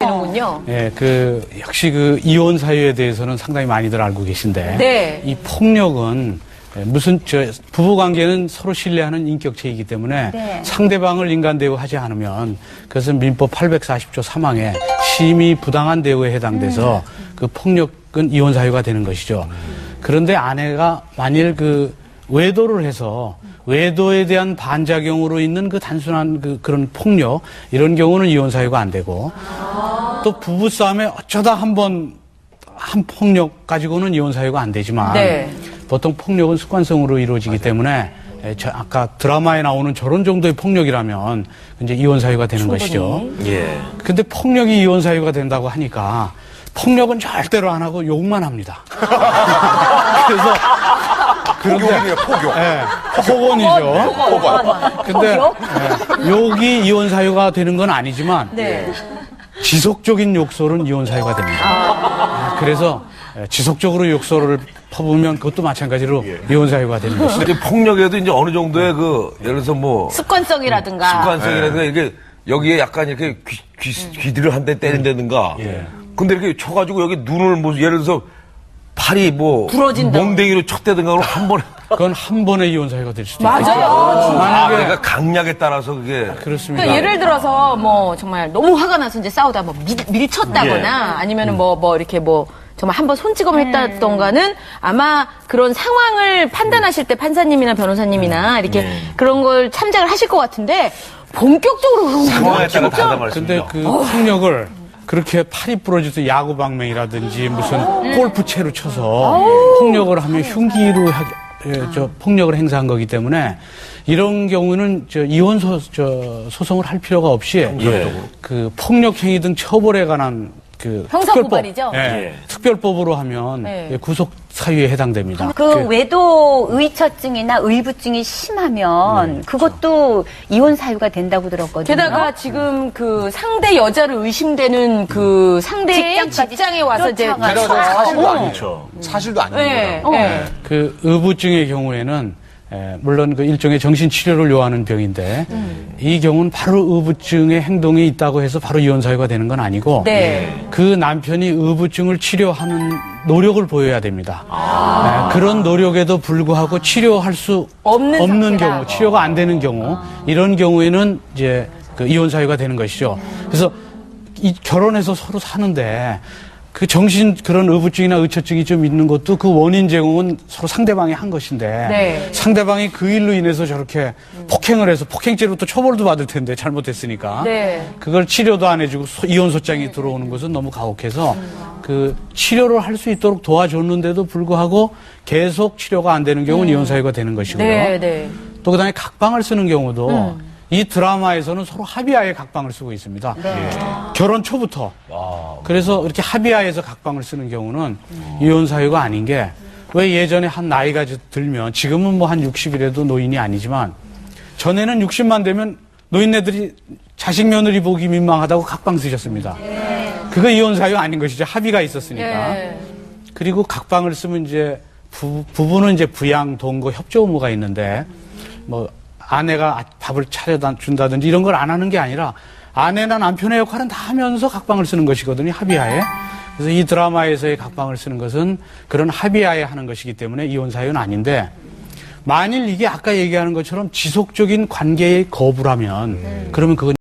되는군요. 예, 역시 이혼 사유에 대해서는 상당히 많이들 알고 계신데. 네. 이 폭력은 부부 관계는 서로 신뢰하는 인격체이기 때문에 네. 상대방을 인간 대우하지 않으면 그것은 민법 840조 3항에 심히 부당한 대우에 해당돼서 그 폭력은 이혼 사유가 되는 것이죠. 그런데 아내가 만일 외도를 해서 외도에 대한 반작용으로 있는 단순한 그런 폭력, 이런 경우는 이혼 사유가 안 되고, 또 부부싸움에 어쩌다 한 폭력 가지고는 이혼 사유가 안 되지만, 네. 보통 폭력은 습관성으로 이루어지기 때문에, 아까 드라마에 나오는 저런 정도의 폭력이라면 이제 이혼 사유가 되는 것이죠. 예. 근데 폭력이 이혼 사유가 된다고 하니까 폭력은 절대로 안 하고 욕만 합니다. 그래서 폭욕이네요, 폭욕. 예, 폭언이죠. 근데 욕이 이혼 사유가 되는 건 아니지만 네. 지속적인 욕설은 이혼 사유가 됩니다. 그래서 지속적으로 욕설을 퍼부으면 그것도 마찬가지로 이혼 사유가 되는 것이죠. 근데 폭력에도 이제 어느 정도의 예를 들어서 습관성이라든가. 습관성이라든가 이게 여기에 약간 이렇게 귀들을 한 대 때린다든가. 근데 이렇게 쳐가지고 여기 눈을 예를 들어서 팔이 부러진다고. 몽댕이로 쳤다든가 그럼 한 번에. 그건 한 번의 이혼 사유가 될 수도 맞아요. 있죠. 그러니까 강약에 따라서 그게. 그렇습니다. 그러니까 예를 들어서 정말 너무 화가 나서 이제 싸우다 밀쳤다거나 아니면은 이렇게 정말 한번 손찌검을 했다던가는 아마 그런 상황을 판단하실 때 판사님이나 변호사님이나 이렇게 그런 걸 참작을 하실 것 같은데 본격적으로 그런 상황에 따라 진짜 다른 말씀이죠. 근데 폭력을 그렇게 팔이 부러져서 야구 방망이라든지 무슨 골프채로 쳐서 폭력을 하면 흉기로 폭력을 행사한 거기 때문에 이런 경우는 이혼 소송을 할 필요가 없이 폭력 행위 등 처벌에 관한 형사고발이죠? 특별법으로 하면 구속 사유에 해당됩니다. 외도 의처증이나 의부증이 심하면 그것도 이혼 사유가 된다고 들었거든요. 게다가 지금 상대 여자를 의심되는 상대의 직장에 와서 이제 사실도 아니죠. 사실도 아닌 거예요. 의부증의 경우에는 물론 일종의 정신치료를 요하는 병인데 이 경우는 바로 의부증의 행동이 있다고 해서 바로 이혼 사유가 되는 건 아니고 그 남편이 의부증을 치료하는 노력을 보여야 됩니다. 그런 노력에도 불구하고 치료할 수 없는 경우, 치료가 안 되는 경우, 이런 경우에는 이제 이혼 사유가 되는 것이죠. 그래서 결혼해서 서로 사는데 그런 의부증이나 의처증이 좀 있는 것도 그 원인 제공은 서로 상대방이 한 것인데 상대방이 그 일로 인해서 저렇게 폭행을 해서 폭행죄로 또 처벌도 받을 텐데 잘못했으니까 그걸 치료도 안 해주고 이혼 소장이 들어오는 것은 너무 가혹해서 치료를 할 수 있도록 도와줬는데도 불구하고 계속 치료가 안 되는 경우는 이혼 사유가 되는 것이고요. 또 그다음에 각방을 쓰는 경우도 이 드라마에서는 서로 합의하에 각방을 쓰고 있습니다. 결혼 초부터. 그래서 이렇게 합의하에서 각방을 쓰는 경우는 이혼 사유가 아닌 게 왜 예전에 한 나이가 들면 지금은 한 60이라도 노인이 아니지만 전에는 60만 되면 노인네들이 자식 며느리 보기 민망하다고 각방 쓰셨습니다. 그거 이혼 사유 아닌 것이죠. 합의가 있었으니까. 그리고 각방을 쓰면 이제 부부는 이제 부양, 동거, 협조 의무가 있는데 아내가 밥을 차려준다든지 이런 걸 안 하는 게 아니라 아내나 남편의 역할은 다 하면서 각방을 쓰는 것이거든요. 합의하에. 그래서 이 드라마에서의 각방을 쓰는 것은 그런 합의하에 하는 것이기 때문에 이혼 사유는 아닌데 만일 이게 아까 얘기하는 것처럼 지속적인 관계의 거부라면 그러면 그건